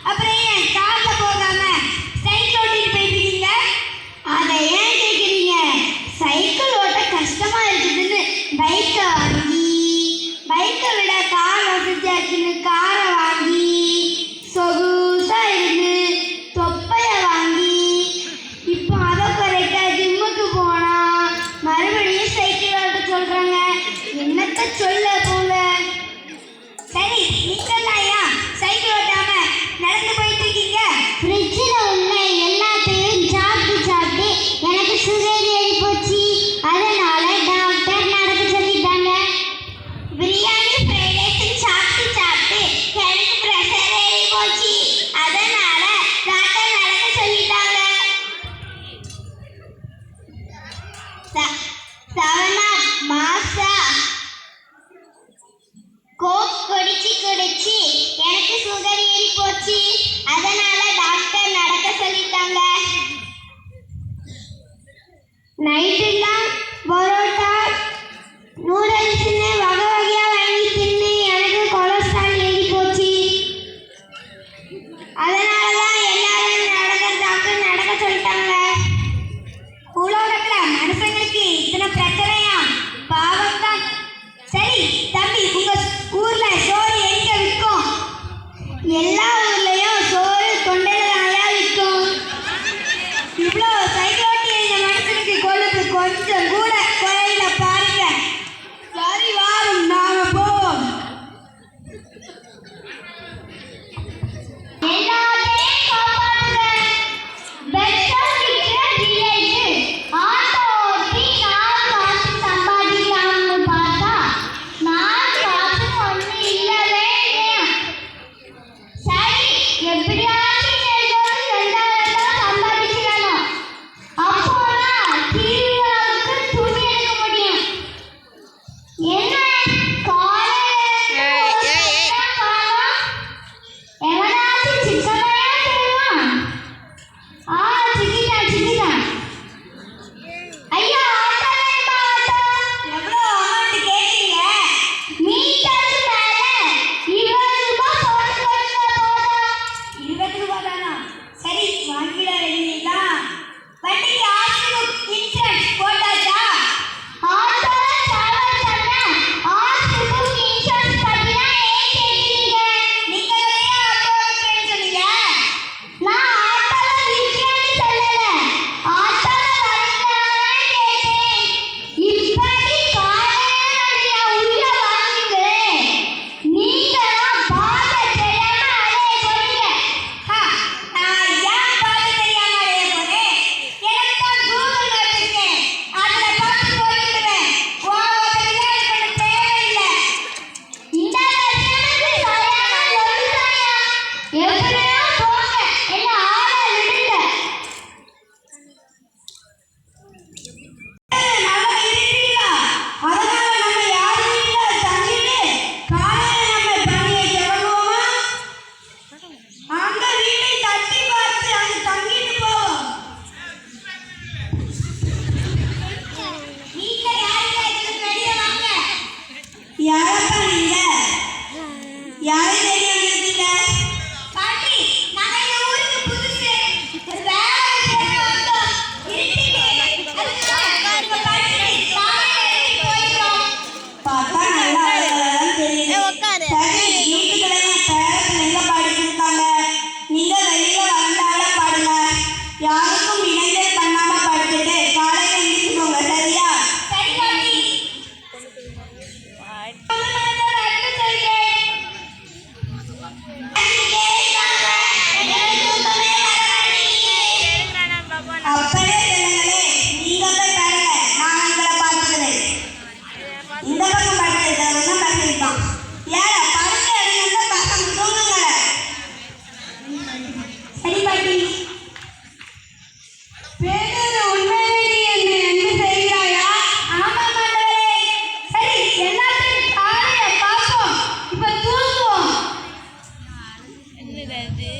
அப்புறம் ஏன் கார்ல போகாம சைக்கிள் ஓட்டிட்டு போயிட்டு இருக்கீங்க? அதை ஏன் கேட்குறீங்க? சைக்கிள் ஓட்ட கஷ்டமா இருக்குதுன்னு பைக்கை விட கார் வசதியா இருக்குன்னு காரை வாங்கி சொகுசா இருந்து தொப்பைய வாங்கி இப்போ அதை குறைக்க ஜிம்முக்கு போனா மறுபடியும் சைக்கிள் ஓட்ட சொல்றாங்க. என்னத்த சொல்ல போங்க. சரி, நீங்கெல்லாம் ஏன் சைக்கிள் ஓட்டாம நடந்து போயிட்டு இருக்கீங்க? ஃப்ரிட்ஜில் உள்ள எல்லாத்தையும் சாப்பிட்டு எனக்கு சுகர் ஏறி போச்சு. அதனால டாக்டர் நடக்க சொல்லிட்டாங்க. பிரியாணி ஃப்ரைட் ரைஸ் சாப்பிட்டு எனக்கு ப்ரெஷர் ஏறி போச்சு. அதனால டாக்டர் நடக்க சொல்லிட்டாங்க. சவனா மாசா கோக் குடிச்சு எனக்கு சுகர் ஏறி போச்சு. அதனால டாக்டர் நடக்க சொல்லிட்டாங்க. நைட்டெல்லாம் பரோட்டா நூடுல்ஸ்னு வகை வகையா வாங்கி தின்னு எனக்கு கொலஸ்ட்ரால் ஏறி போச்சு. அதனால தான் எல்லாரும் டாக்டர் நடக்க சொல்லிட்டாங்க. உலகத்துல மனுஷங்களுக்கு இத்தனை பிரச்சனையா? பாவம் தான். சரி தம்பி, உங்க ஊர்ல சோறு எங்க விற்கும்? எல்லா ஊர்லயும் சோறு தொண்டையில தாயா விற்கும். இவ்வளோ சைக்கிள் ஓட்டி இந்த மனுஷனுக்கு கொழுப்பு கொஞ்சம் கூட குறையில பாருங்க. சரி, வாரும் நாம போவோம். எல்லாத்தையும் காப்பாத்துங்க. பெட்ரோல் விற்கிற விலைக்கு ஆட்டோ ஓட்டி 4 காசு சம்பாதிக்கலாம்னு பார்த்தா 4 காசு ஒன்றும் இல்லவே இல்லையா. சரி, எப்படியாச்சும் ஏதோ 2000 சம்பாதிச்சிடணும். அப்போதான் திருவிழாவுக்கு துணி எடுக்க முடியும். என்ன காலையில காணோம்? எவனாச்சும் சிக்கனையா தெரியுமா? சிக்கிட்டான். ஐயா, ஆட்டோ வேணுமா? ஆட்டோ எவ்வளோ அமௌண்ட் கேட்டீங்க? மீட்டருக்கு மேல 20 ரூபாய் போட்டு கொடுங்க போதும். 20 ரூபா தானா? சரி, வாங்கிட வேண்டியதா. வண்டிக்கு ஆக்சிஜன் இன்சூரன்ஸ் போட்டாச்சா? ஆட்டோல டிராவல் பண்ண ஆஸ்பத்திரிக்கு இன்சூரன்ஸ் கட்டினா ஏன் கேட்குறீங்க? நீங்க தானே ஆட்டோ விற்கிறேன்னு சொன்னீங்க. நான் ஆட்டோல விற்கிறேன்னு சொல்லல, ஆட்டோல வரீங்களான்னு கேட்டேன். இப்படி காலையில உள்ள வாங்குங்களே. நீங்களாம் பாதை தெரியாம அலைய போறீங்க. நான் ஏன் பார்த்து தெரியாம அலைய போறேன்? எனக்கு தான் கூகுள் மேப் இருக்கு. அதுல பார்த்து போயிடுவேன். ஓவரெல்லாம் எனக்கு தேவையில்லை. இந்த வருஷத்துக்கு சரியான ஒழுங்காயா? எப்படியா போங்க, என்ன ஆள விடுங்க. நம்ம இருக்கிறீங்களா? அதனால நம்ம யார் வீட்டுல தங்கிட்டு காலையில நம்ம பணியை தொடங்குவோமா? அங்க வீட்டை தட்டி பார்த்து அங்க தங்கிட்டு போவோம். வீட்டுல யாருங்க இருக்கு? வெளியே வாங்க. யாரப்பா நீங்க? யாரை தேடி வந்திருக்கீங்க? பாட்டி, நாங்க இந்த ஊருக்கு புதுசு. ஒரு வேலை விஷயமா வந்தோம். இருட்டிட்டு அதுக்குதான் உங்க பாட்டி காலையில போயிடும். பார்த்தா நல்லா அழகாதான் தெரியுது. சரி, வீட்டுக்குள்ள என் பேரன் எங்க பாடிட்டு நீங்க வெளியில வந்தாலும் பாடுங்க. யாருக்கும் இடைஞ்சல் பண்ணாம படுத்துட்டு காலையில எந்திரிச்சுக்கோங்க. சரியா? சரி பாட்டி. அப்பவே சொல்லுங்களே, நீங்க போய் பாருங்க, நான் உங்களை பார்த்துக்கிறேன். இந்த பக்கம் படுத்துருக்கவங்க படுத்துருக்கான். ஏன் படுத்து எடுங்க, பக்கம் தூங்குங்களே. சரி பாட்டி. பேரு உண்மையிலே என்ன செய்கிறாயா? ஆமா மாண்டவரே. சரி, எல்லாத்தையும் காலையில பார்ப்போம். இப்ப தூங்குவோம். என்னது